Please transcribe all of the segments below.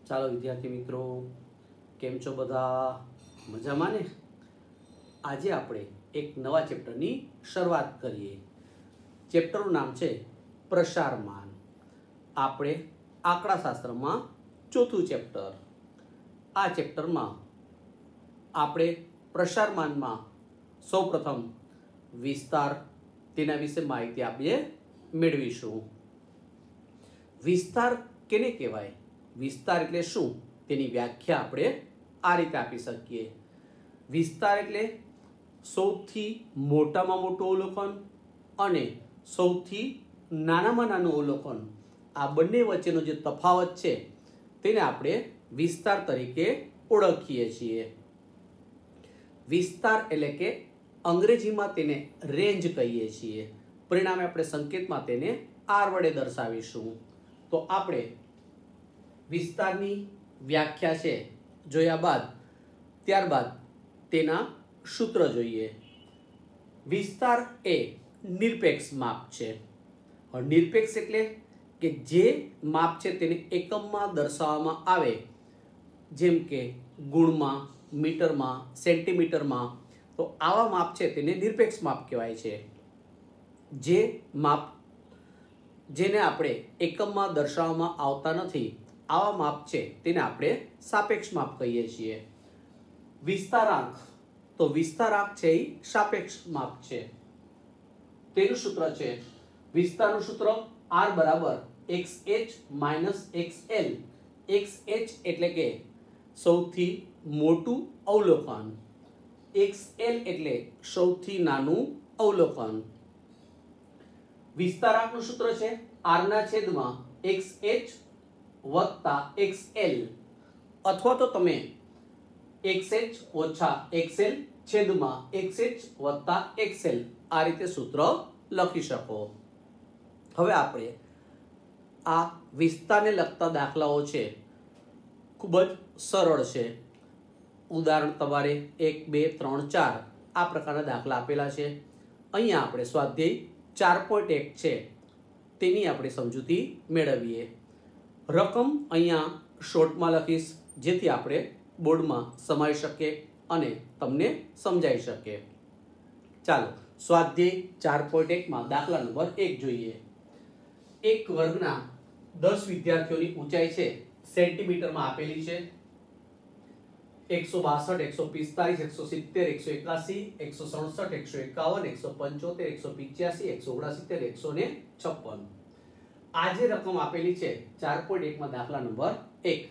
ચાલો વિદ્યાર્થી મિત્રો, કેમ છો બધા? મજામાં ને? આજે આપણે એક નવા ચેપ્ટરની શરૂઆત કરીએ. ચેપ્ટરનું નામ છે પ્રસારમાન. આપણે આંકડાશાસ્ત્રમાં ચોથું ચેપ્ટર. આ ચેપ્ટરમાં આપણે પ્રસારમાનમાં સૌપ્રથમ વિસ્તાર, તેના વિશે માહિતી આપણે મેળવીશું. વિસ્તાર કેને કહેવાય? વિસ્તાર એટલે શું તેની વ્યાખ્યા આપણે આ રીતે આપી શકીએ. વિસ્તાર એટલે સૌથી મોટામાં મોટું અવલોકન અને સૌથી નાનામાં નાનું અવલોકન. આ બંને વચ્ચેનો જે તફાવત છે તેને આપણે વિસ્તાર તરીકે ઓળખીએ છીએ. વિસ્તાર એટલે કે અંગ્રેજીમાં તેને રેન્જ કહીએ છીએ. પરિણામે આપણે સંકેતમાં તેને આર વડે દર્શાવીશું. તો આપણે વિસ્તારની વ્યાખ્યા છે જોયા બાદ ત્યારબાદ તેના સૂત્ર જોઈએ. વિસ્તાર એ નિરપેક્ષ માપ છે. નિરપેક્ષ એટલે કે જે માપ છે તેને એકમમાં દર્શાવવામાં આવે, જેમ કે ગુણમાં, મીટરમાં, સેન્ટીમીટરમાં. તો આવા માપ છે તેને નિરપેક્ષ માપ કહેવાય છે. જે માપ જેને આપણે એકમમાં દર્શાવવામાં આવતા નથી, આવા માપ છે તેને આપણે સાપેક્ષ માપ કહીએ છીએ. વિસ્તારાંક, તો વિસ્તારાંક છે એ સાપેક્ષ માપ છે. તેનું સૂત્ર છે, વિસ્તારનું સૂત્ર R બરાબર XH માઇનસ XL. XH એટલે કે સૌથી મોટું અવલોકન, XL એટલે સૌથી નાનું અવલોકન. વિસ્તારાંકનું સૂત્ર છે R ના છેદમાં XH વત્તા XL, અથવા તો તમે XH ઓછા XL છેદમાં XH વત્તા XL આ રીતે સૂત્ર લખી શકો. હવે આપણે આ વિસ્તારને લગતા દાખલાઓ છે, ખૂબ જ સરળ છે. ઉદાહરણ તમારે 1, 2, 3, 4 આ પ્રકારના દાખલા આપેલા છે. અહીંયા આપણે સ્વાધ્યાય 4.1 છે તેની આપણે સમજૂતી મેળવીએ. રકમ અહીંયા શોર્ટમાં લખીશ, જેથી આપણે બોર્ડમાં સમાઈ શકીએ અને તમને સમજાઈ શકે. ચાલો સ્વાધ્યાય 4.1માં દાખલા નંબર 1 જોઈએ. એક વર્ગના 10 વિદ્યાર્થીઓની ઊંચાઈ છે સેન્ટીમીટરમાં આપેલી છે. 162, 145, 170, 181, 167, 151, 175, 179, 156. આ જે રકમ આપેલી છે 4.1માં દાખલા નંબર 1.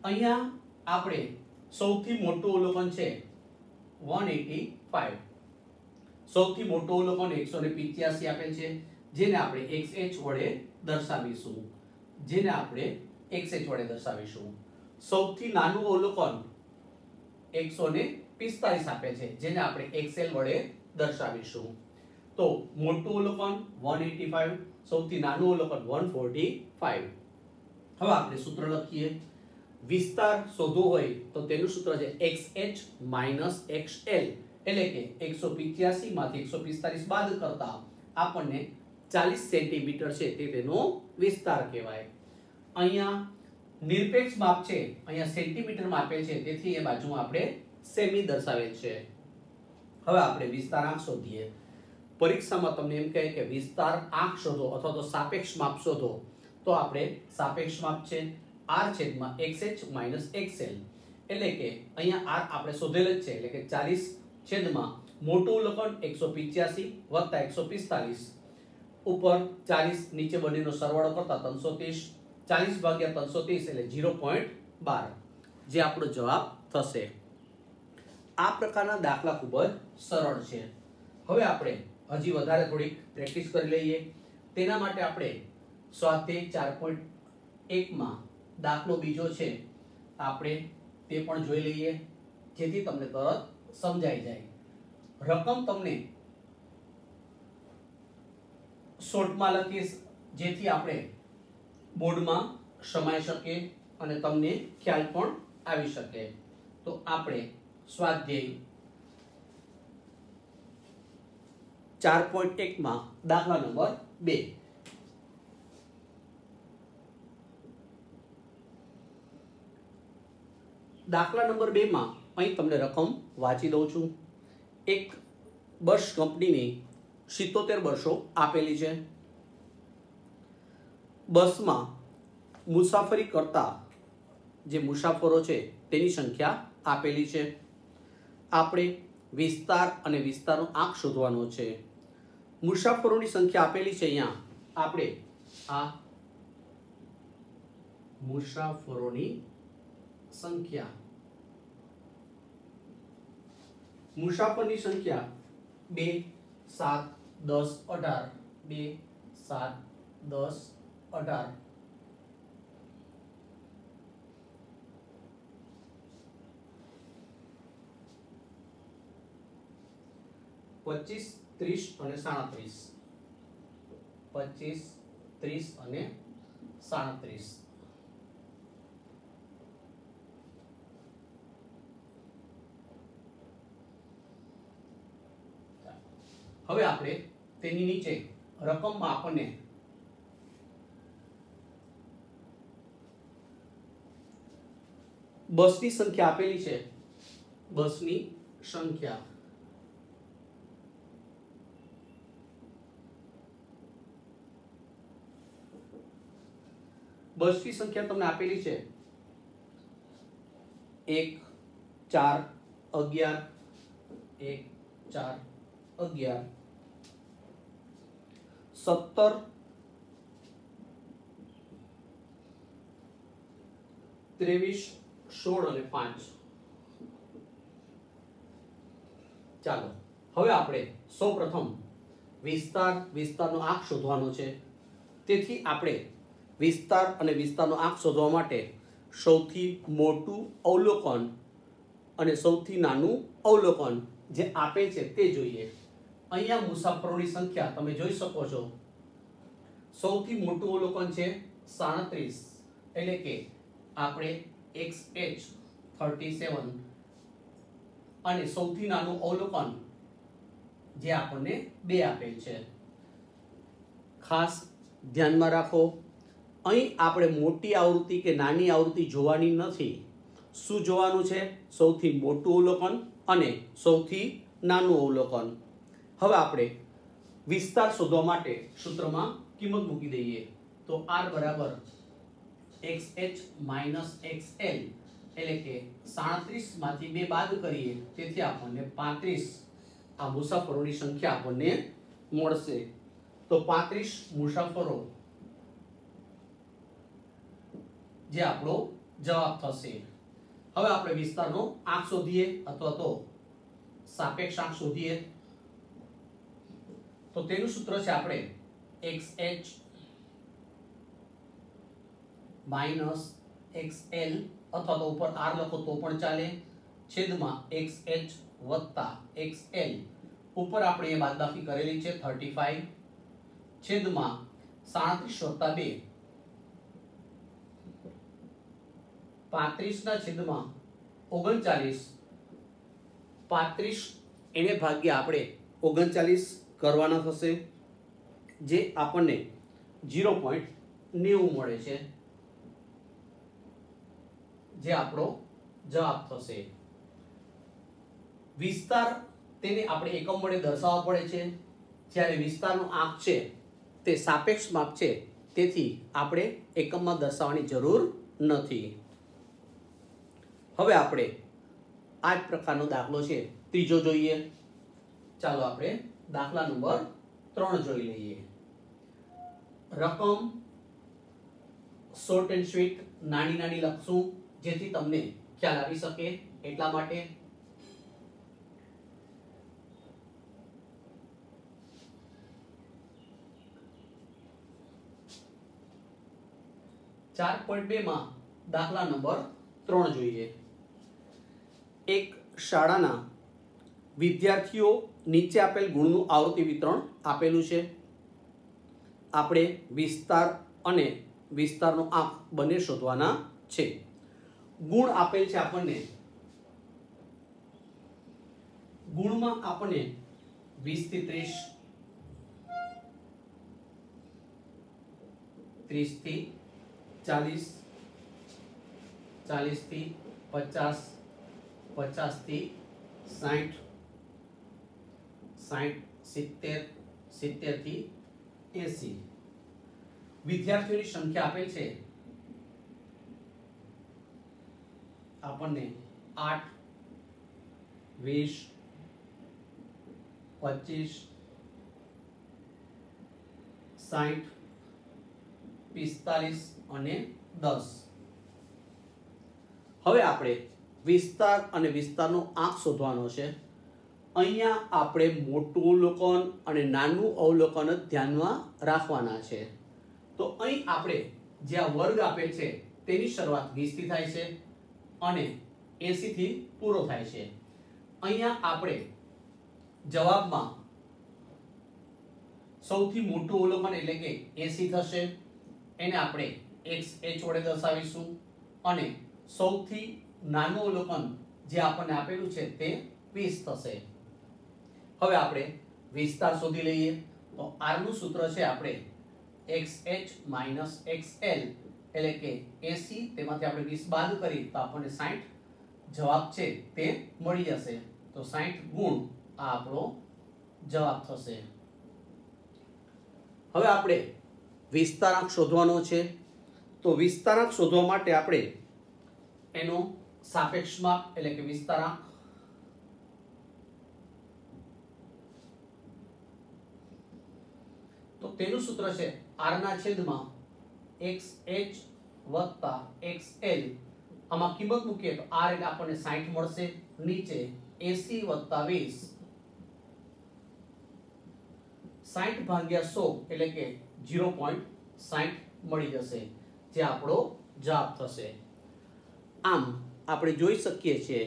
અહીંયા આપણે સૌથી મોટું અવલોકન છે 185. સૌથી મોટું અવલોકન 185 આપેલ છે, જેને આપણે XH વડે દર્શાવીશું. સૌથી નાનું અવલોકન 145 આપે છે, જેને આપણે XL વડે દર્શાવીશું. તો મોટું અવલોકન 185, સૌથી નાનું અવલોકન 145. હવે આપણે સૂત્ર લખીએ. વિસ્તાર શોધવો હોય તો તેનું સૂત્ર છે XH માઇનસ XL, એટલે કે 185 માંથી 145 બાદ કરતા આપણને 40 સેન્ટીમીટર છે તે તેનો વિસ્તાર કહેવાય. અહીંયા નિરપેક્ષ માપ છે, અહીંયા સેન્ટીમીટરમાં આપેલ છે, તેથી એ બાજુમાં આપણે સેમી દર્શાવેલ છે. હવે આપણે વિસ્તારાંક શોધીએ. પરીક્ષામાં તમને એમ કહે કે વિસ્તાર આંક શોધો અથવા તો સાપેક્ષ માપ શોધો, તો આપણે સાપેક્ષ માપ છે R છેદમાં XH માઇનસ XL, એટલે કે અહીંયા R આપણે શોધેલ જ છે, એટલે કે 40 છેદમાં મોટું અવલોકન 185 વત્તા 145 ઉપર 40, નીચે બંનેનો સરવાળો કરતા 330. 40 ભાગ્યા 330 એટલે 0.12, જે આપણો જવાબ થશે. આ પ્રકારના દાખલા ખૂબ જ સરળ છે. હવે આપણે હજી વધારે થોડીક પ્રેક્ટિસ કરી લઈએ. તેના માટે આપણે સ્વાધ્યાય 4.1માં દાખલો બીજો છે, આપણે તે પણ જોઈ લઈએ, જેથી તમને તરત સમજાઈ જાય. રકમ તમને શોર્ટમાં લખીશ, જેથી આપણે બોર્ડમાં સમાઈ શકે અને તમને ખ્યાલ પણ આવી શકે. તો આપણે સ્વાધ્યાય 4.1માં દાખલા નંબર 2. દાખલા નંબર 2 માં અહીં તમને રકમ વાંચી દઉં છું. એક બસ કંપનીની 77 બસો આપેલી છે. બસમાં મુસાફરી કરતા જે મુસાફરો છે તેની સંખ્યા આપેલી છે. આપણે વિસ્તાર અને વિસ્તારનો આંક શોધવાનો છે. મુસાફરોની સંખ્યા આપેલી છે. અહીંયા આપણે આ મુસાફરોની સંખ્યા, મુસાફરની સંખ્યા 2 7 10 18, 2 7 10 18, 25 30 અને 37, 25 30 અને 37. હવે આપણે તેની નીચે રકમમાં આપણને બસની સંખ્યા આપેલી છે. બસની સંખ્યા તમને આપેલી છે 1 4 11, 1 4 11, 17 23 16 અને 5. ચાલો હવે આપણે સૌપ્રથમ વિસ્તારનો આંક શોધવાનો છે. તેથી આપણે વિસ્તાર અને વિસ્તારનો આંક શોધવા માટે સૌથી મોટું અવલોકન અને સૌથી નાનું અવલોકન જે આપે છે તે જોઈએ. અહીંયા મુસાફરોની સંખ્યા તમે જોઈ શકો છો. સૌથી મોટું અવલોકન છે 37, એટલે કે આપણે XH 37, અને સૌથી નાનું અવલોકન જે આપણને 2 આપેલ છે. ખાસ ધ્યાનમાં રાખો, અહીં આપણે મોટી આવૃત્તિ કે નાની આવૃત્તિ જોવાની નથી. શું જોવાનું છે? સૌથી મોટું અવલોકન અને સૌથી નાનું અવલોકન. હવે આપણે વિસ્તાર શોધવા માટે સૂત્રમાં કિંમત મૂકી દઈએ. તો R બરાબર XH માઇનસ XL, એટલે કે 37 માંથી 2 બાદ કરીએ તેથી આપણને 35 આ મુસાફરોની સંખ્યા આપણને મળશે. તો 35 મુસાફરો જે આપણો જવાબ થશે. હવે આપણે વિસ્તારનો આંક શોધીએ અથવા તો સાપેક્ષ આંક શોધીએ. તો તેનું સૂત્ર છે આપણે XH માઇનસ XL, અથવા તો ઉપર R લખો તો પણ ચાલે, છેદમાં XH વત્તા XL, ઉપર આપણે એ બાદબાકી કરેલી છે 35, છેદમાં 37 વત્તા 2, 35 ના છેદમાં 39, 35 એને ભાગ્યા આપણે 39 કરવાના થશે, જે આપણને 0.90 મળે છે, જે આપણો જવાબ થશે. વિસ્તાર તેને આપણે એકમ વડે દર્શાવવા પડે છે, જ્યારે વિસ્તારનો આંક છે તે સાપેક્ષ માપ છે, તેથી આપણે એકમમાં દર્શાવવાની જરૂર નથી. હવે આપણે આ જ પ્રકારનો દાખલો છે ત્રીજો જોઈએ. ચાલો આપણે દાખલા નંબર 3 જોઈ લઈએ. રકમ શોર્ટ એન્ડ સ્વીટ નાની નાની લખશું, જેથી તમને ખ્યાલ આવી શકે એટલા માટે. ચાર 4.2 માં દાખલા નંબર 3 જોઈએ. એક શાળાના વિદ્યાર્થીઓ નીચે આપેલ ગુણનું આવૃત્તિ વિતરણ આપેલું છે. આપણે વિસ્તાર અને વિસ્તારનો આંક બંને શોધવાના છે. ગુણ આપેલ છે આપણને. ગુણમાં આપણને 20 થી 30, 30 થી 40, 40 થી 50 50 થી 60 60 70 70 થી 80 વિદ્યાર્થીઓની સંખ્યા આપેલ છે આપણને 8 20 25 60 45 અને 10 હવે આપણે વિસ્તાર અને વિસ્તારનો આંક શોધવાનો છે અહીંયા આપણે મોટું અવલોકન અને નાનું અવલોકન જ ધ્યાનમાં રાખવાના છે તો અહીં આપણે જે આ વર્ગ આપેલ છે તેની શરૂઆત 20 થી થાય છે અને 80 થી પૂરો થાય છે અહીંયા આપણે જવાબમાં સૌથી મોટું અવલોકન એટલે કે 80 થશે એને આપણે xh વડે દર્શાવીશું અને સૌથી નાનું અવલોકન જે આપણને આપેલું છે તે 20 થશે હવે આપણે વિસ્તાર શોધી લઈએ તો r નું સૂત્ર છે આપણે xh xl એટલે કે 80 તેમાંથી આપણે 20 બાદ કરી તો આપણને 60 જવાબ છે તે મળી જશે તો 60 ગુણ આ આપણો જવાબ થશે હવે આપણે વિસ્તારાંક શોધવાનો છે તો વિસ્તારાંક શોધવા માટે આપણે એનો સાપેક્ષ માપ એટલે કે વિસ્તારાંક તો તેનું સૂત્ર છે r ના છેદમાં xh વત્તા xl આમાં કિંમત મૂકીએ તો r એટલે આપણને 60 મળશે નીચે 80 વત્તા 20 60 ભાગ્યા 100 એટલે કે 0.60 મળી જશે જે આપણો જવાબ થશે આમ આપણે જોઈ શકીએ છીએ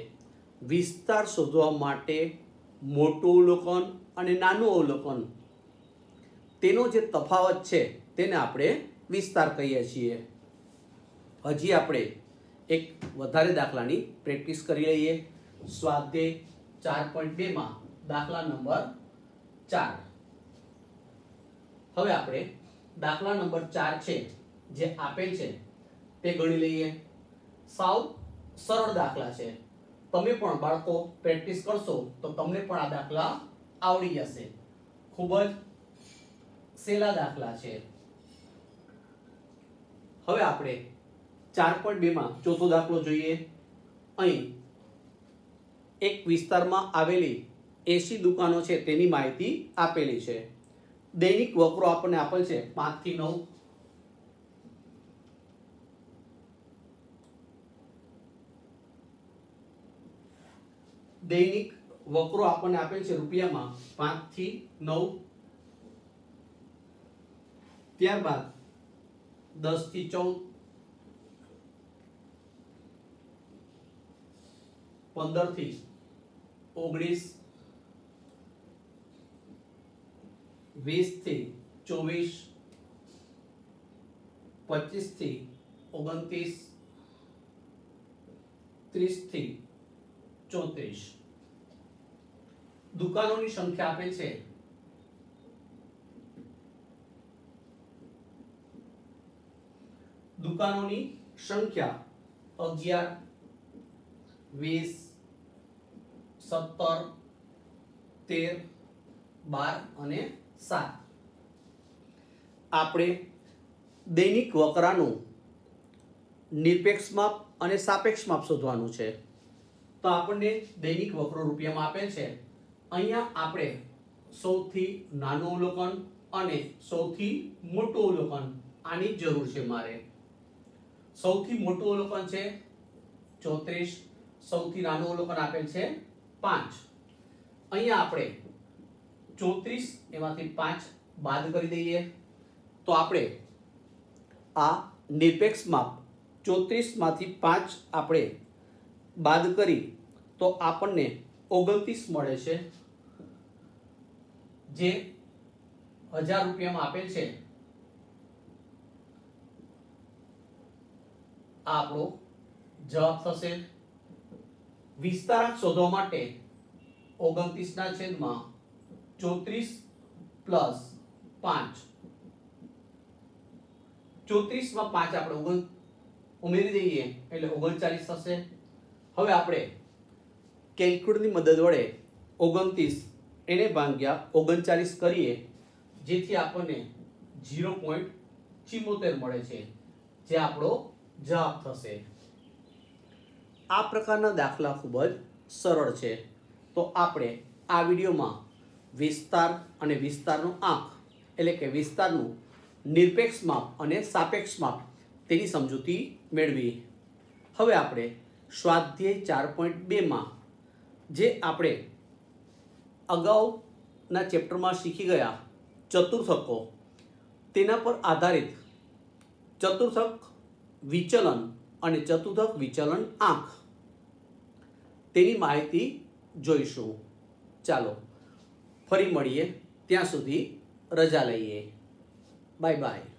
વિસ્તાર શોધવા માટે મોટું અવલોકન અને નાનું અવલોકન તેનો જે તફાવત છે તેને આપણે વિસ્તાર કહીએ છીએ હજી આપણે એક વધારે દાખલાની પ્રેક્ટિસ કરી લઈએ સ્વાધ્યાય 4.2 માં દાખલા નંબર 4 હવે આપણે દાખલા નંબર 4 છે જે આપેલ છે તે ગણી લઈએ સાવ સરળ દાખલા છે તમે પણ બાળકો પ્રેક્ટિસ કરશો તો તમને પણ આ દાખલા આવડી જશે ખૂબ જ સહેલા દાખલા છે હવે આપણે 4.2 માં ચોથો દાખલો જોઈએ અહીં એક વિસ્તારમાં આવેલી 80 દુકાનો છે તેની માહિતી આપેલી છે દૈનિક વકરો આપણને આપેલ છે 5 થી 9 દૈનિક વકરો આપણને આપેલ છે રૂપિયામાં 5 થી 9 ત્યારબાદ 10 થી 14 15 થી 19 20 થી 24 25 થી 29 30 થી 34 દુકાનોની સંખ્યા આપેલ છે દુકાનોની સંખ્યા 11 20 17 13 12 અને 7 આપણે દૈનિક વકરાનું નિરપેક્ષ માપ અને સાપેક્ષ માપ શોધવાનું છે તો આપણને દૈનિક વકરો રૂપિયામાં આપેલ છે અહીંયા આપણે સૌથી નાનું અવલોકન અને સૌથી મોટું અવલોકન આની જરૂર છે મારે સૌથી મોટું અવલોકન છે 34 સૌથી નાનું અવલોકન આપેલ છે 5 અહીંયા આપણે 34 એમાંથી 5 બાદ કરી દઈએ તો આપણે આ નિરપેક્ષ માપ 34 માંથી 5 આપણે બાદ કરી તો આપણને 29 મળે છે જે 1000 રૂપિયામાં આપેલ છે આપણો જવાબ થશે વિસ્તારાંક શોધવા માટે 29 ના છેદમાં 34 પ્લસ 5 34 માં 5 આપણે ઉમેરી દઈએ એટલે 39 થશે હવે આપણે કેલ્ક્યુલેટરની મદદ વડે 29 એને ભાગ્યા 39 કરીએ, જેથી આપણને 0.74 મળે છે, જે આપણો જવાબ થશે. આ પ્રકારના દાખલા ખૂબ જ સરળ છે. તો આપણે આ વિડીયોમાં વિસ્તાર અને વિસ્તારનો આંક એટલે કે વિસ્તારનું નિરપેક્ષ માપ અને સાપેક્ષ માપ તેની સમજૂતી મેળવી. હવે આપણે સ્વાધ્યાય 4.2માં જે આપણે અગાઉના ચેપ્ટરમાં શીખી ગયા ચતુર્થકો, તેના પર આધારિત ચતુર્થક વિચલન અને ચતુર્થક વિચલન આંક તેની માહિતી જોઈશું. ચાલો ફરી મળીએ, ત્યાં સુધી રજા લઈએ. Bye bye.